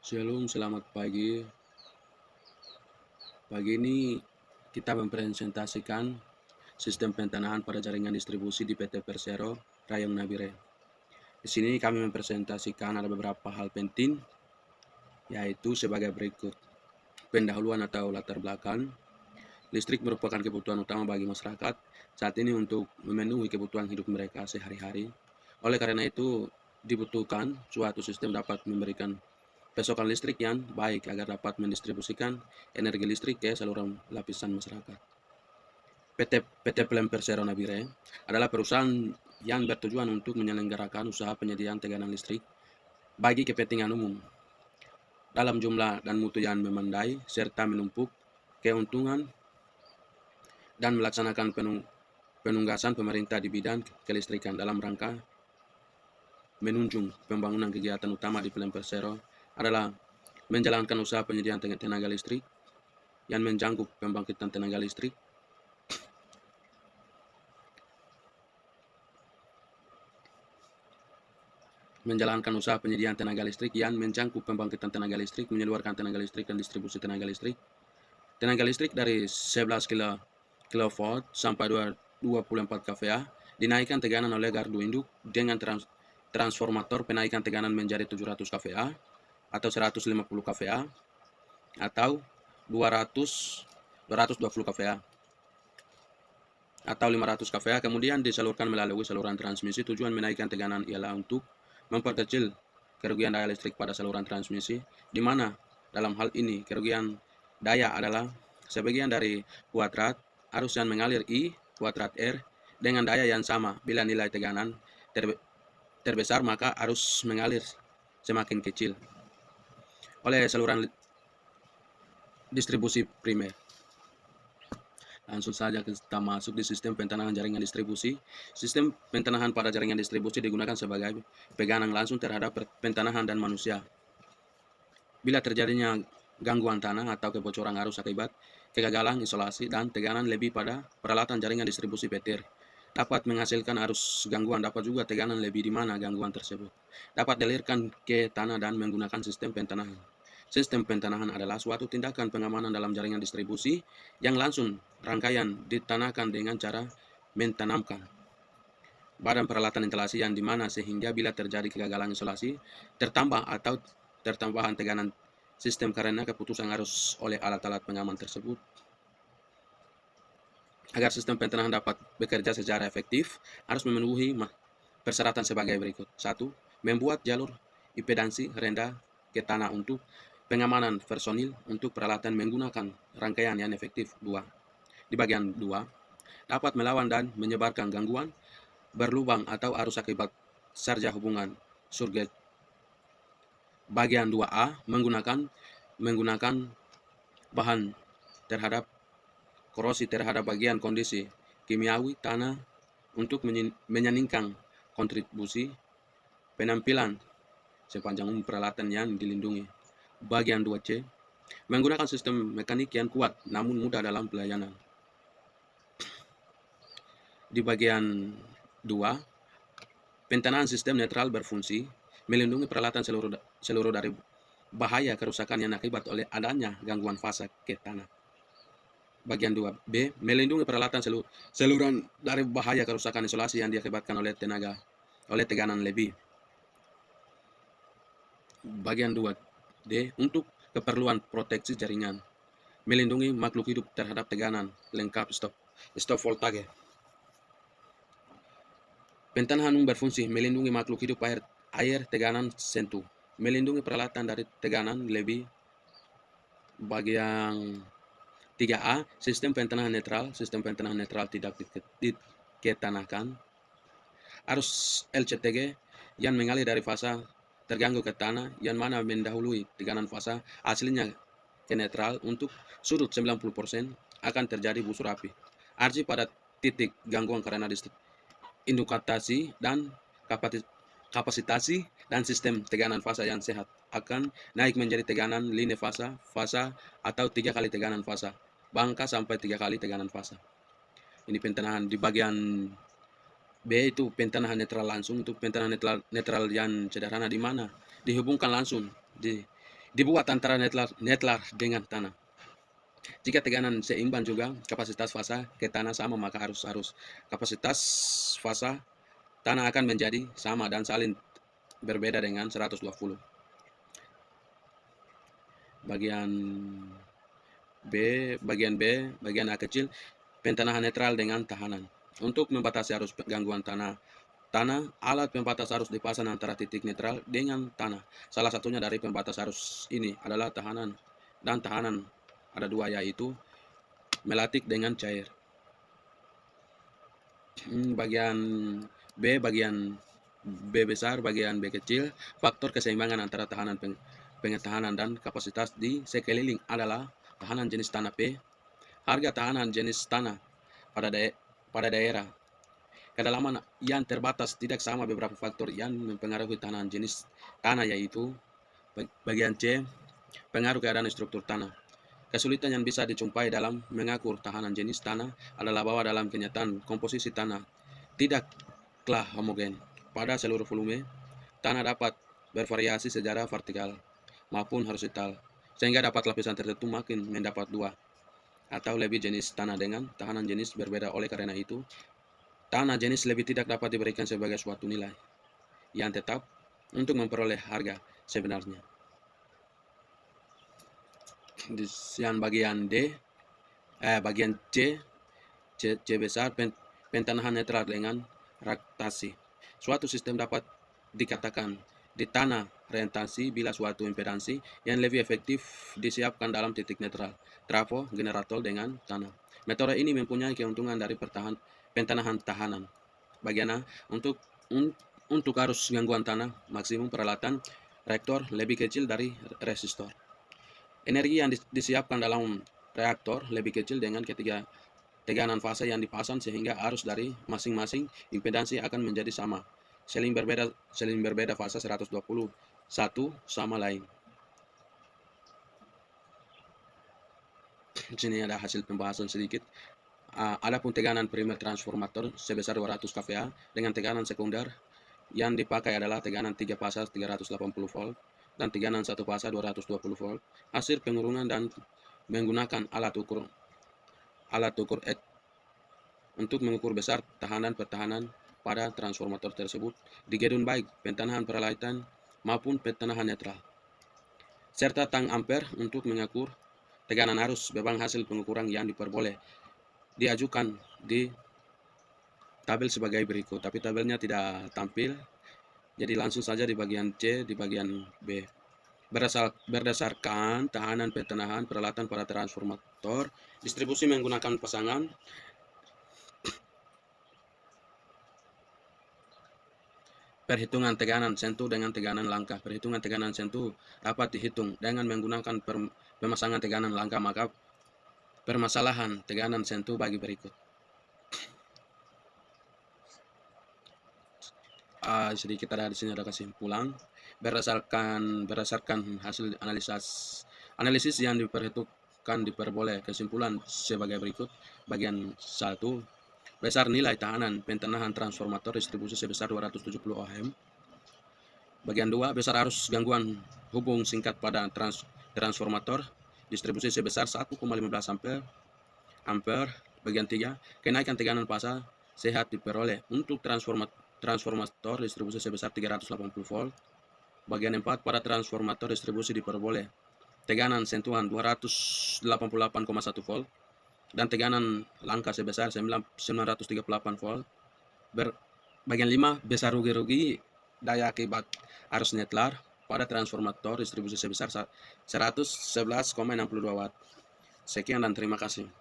Shalom, selamat pagi. Pagi ini kita mempresentasikan sistem pentanahan pada jaringan distribusi di PT Persero Rayong Nabire. Di sini kami mempresentasikan ada beberapa hal penting, yaitu sebagai berikut. Pendahuluan atau latar belakang. Listrik merupakan kebutuhan utama bagi masyarakat saat ini untuk memenuhi kebutuhan hidup mereka sehari-hari. Oleh karena itu, dibutuhkan suatu sistem dapat memberikan pasokan listrik yang baik agar dapat mendistribusikan energi listrik ke seluruh lapisan masyarakat. PT Pln Persero Nabire adalah perusahaan yang bertujuan untuk menyelenggarakan usaha penyediaan tegangan listrik bagi kepentingan umum dalam jumlah dan mutu yang memadai serta menumpuk keuntungan dan melaksanakan penunggasan pemerintah di bidang kelistrikan dalam rangka menunjang pembangunan. Kegiatan utama di Pln Persero adalah menjalankan usaha penyediaan tenaga listrik yang menjangkau pembangkitan tenaga listrik, menyeluarkan tenaga listrik dan distribusi tenaga listrik. Tenaga listrik dari 11 kV sampai 24 kVA dinaikkan tekanan oleh gardu induk dengan transformator penaikan tekanan menjadi 700 kVA atau 150 kVA atau 220 kVA atau 500 kVA, kemudian disalurkan melalui saluran transmisi. Tujuan menaikkan tekanan ialah untuk memperkecil kerugian daya listrik pada saluran transmisi, di mana dalam hal ini kerugian daya adalah sebagian dari kuadrat arus yang mengalir I kuadrat R dengan daya yang sama. Bila nilai tekanan terbesar, maka arus mengalir semakin kecil oleh saluran distribusi primer. Langsung saja kita masuk di sistem pentanahan jaringan distribusi. Sistem pentanahan pada jaringan distribusi digunakan sebagai pegangan langsung terhadap pentanahan dan manusia. Bila terjadinya gangguan tanah atau kebocoran arus akibat kegagalan isolasi dan tekanan lebih pada peralatan jaringan distribusi petir, dapat menghasilkan arus gangguan. Dapat juga tekanan lebih di mana gangguan tersebut dapat dialirkan ke tanah dan menggunakan sistem pentanahan. Sistem pentanahan adalah suatu tindakan pengamanan dalam jaringan distribusi yang langsung rangkaian ditanahkan dengan cara mentanamkan badan peralatan instalasi yang dimana sehingga bila terjadi kegagalan isolasi, tertambah atau tertambahan tekanan sistem karena keputusan arus oleh alat-alat pengaman tersebut. Agar sistem pentanahan dapat bekerja secara efektif, harus memenuhi persyaratan sebagai berikut. 1. Membuat jalur impedansi rendah ke tanah untuk pengamanan personil untuk peralatan menggunakan rangkaian yang efektif. 2. Di bagian 2, dapat melawan dan menyebarkan gangguan berlubang atau arus akibat sarja hubungan surget. Bagian 2A, menggunakan bahan terhadap korosi terhadap bagian kondisi kimiawi tanah untuk menyeningkan kontribusi penampilan sepanjang peralatan yang dilindungi. Bagian 2C, menggunakan sistem mekanik yang kuat namun mudah dalam pelayanan. Di bagian 2, pentanahan sistem netral berfungsi melindungi peralatan seluruh dari bahaya kerusakan yang akibat oleh adanya gangguan fase ke tanah. Bagian 2B, melindungi peralatan seluruh dari bahaya kerusakan isolasi yang diakibatkan oleh tekanan lebih. Bagian 2D, untuk keperluan proteksi jaringan, melindungi makhluk hidup terhadap tekanan, lengkap stop voltage. Pentanahan berfungsi melindungi makhluk hidup air tekanan sentuh, melindungi peralatan dari tekanan lebih. Bagian 3A, sistem pentanahan netral. Sistem pentanahan netral tidak diketanahkan. Arus LCTG yang mengalir dari fasa terganggu ke tanah yang mana mendahului tekanan fasa aslinya ke netral untuk sudut 90% akan terjadi busur api. Arti pada titik gangguan karena indukatasi dan kapasitasi dan sistem tekanan fasa yang sehat akan naik menjadi tekanan line fasa atau 3 kali tekanan fasa, bangka sampai 3 kali tekanan fasa. Ini pentanahan. Di bagian B itu pentanahan netral langsung. Untuk pentanahan netral yang sederhana di mana dihubungkan langsung dibuat antara netlar dengan tanah. Jika teganan seimbang juga kapasitas fasa ke tanah sama, maka harus kapasitas fasa tanah akan menjadi sama dan saling berbeda dengan 120. Bagian bagian A kecil, pentanahan netral dengan tahanan. Untuk membatasi arus gangguan tanah, alat pembatas arus dipasang antara titik netral dengan tanah. Salah satunya dari pembatas arus ini adalah tahanan, dan tahanan ada dua, yaitu melatik dengan cair. Bagian B besar, bagian B kecil, faktor keseimbangan antara pengetahanan dan kapasitas di sekeliling adalah tahanan jenis tanah P, harga tahanan jenis tanah pada daerah, kedalaman yang terbatas tidak sama. Beberapa faktor yang mempengaruhi tahanan jenis tanah, yaitu bagian C, pengaruh keadaan struktur tanah. Kesulitan yang bisa dijumpai dalam mengukur tahanan jenis tanah adalah bahwa dalam kenyataan komposisi tanah tidaklah homogen. Pada seluruh volume, tanah dapat bervariasi secara vertikal maupun horizontal, sehingga dapat lapisan tertentu makin mendapat dua atau lebih jenis tanah dengan tahanan jenis berbeda. Oleh karena itu, tanah jenis lebih tidak dapat diberikan sebagai suatu nilai yang tetap untuk memperoleh harga sebenarnya. Yang bagian C besar, pentanahan netral dengan reaktasi. Suatu sistem dapat dikatakan di tanah reaktasi bila suatu impedansi yang lebih efektif disiapkan dalam titik netral, trafo, generator dengan tanah. Metode ini mempunyai keuntungan dari pentanahan tahanan. Bagian A, untuk arus gangguan tanah, maksimum peralatan reaktor lebih kecil dari resistor. Energi yang disiapkan dalam reaktor lebih kecil dengan ketiga tegangan fase yang dipasang, sehingga arus dari masing-masing impedansi akan menjadi sama. Saling berbeda fase 120 satu sama lain. Di sini ada hasil pembahasan sedikit. Adapun teganan primer transformator sebesar 200 kVA dengan teganan sekunder yang dipakai adalah teganan 3 fasa 380 volt dan teganan 1 fasa 220 volt. Hasil pengurangan dan menggunakan alat ukur X untuk mengukur besar tahanan pertahanan pada transformator tersebut di gedung, baik pentanahan peralatan maupun pentanahan netral, serta tang ampere untuk mengukur teganan arus beban. Hasil pengukuran yang diperboleh diajukan di tabel sebagai berikut, tapi tabelnya tidak tampil, jadi langsung saja di bagian C, di bagian B. Berdasarkan tahanan pentanahan peralatan pada transformator, distribusi menggunakan pasangan perhitungan teganan sentuh dengan teganan langkah. Perhitungan teganan sentuh dapat dihitung dengan menggunakan pemasangan teganan langkah, maka permasalahan teganan sentuh bagi berikut. Sedikit ada di sini ada kesimpulan. Berdasarkan hasil analisis yang diperhitungkan diperboleh kesimpulan sebagai berikut. Bagian 1, besar nilai tahanan pentanahan transformator distribusi sebesar 270 ohm. Bagian 2, besar arus gangguan hubung singkat pada transformator distribusi sebesar 1,15 ampere. Bagian 3, kenaikan teganan fasa sehat diperoleh untuk transformator distribusi sebesar 380 volt. Bagian 4, pada transformator distribusi diperboleh teganan sentuhan 288,1 volt dan teganan langkah sebesar 938 volt. Bagian 5, besar rugi daya akibat arus netlar pada transformator distribusi sebesar 111,62 watt. Sekian dan terima kasih.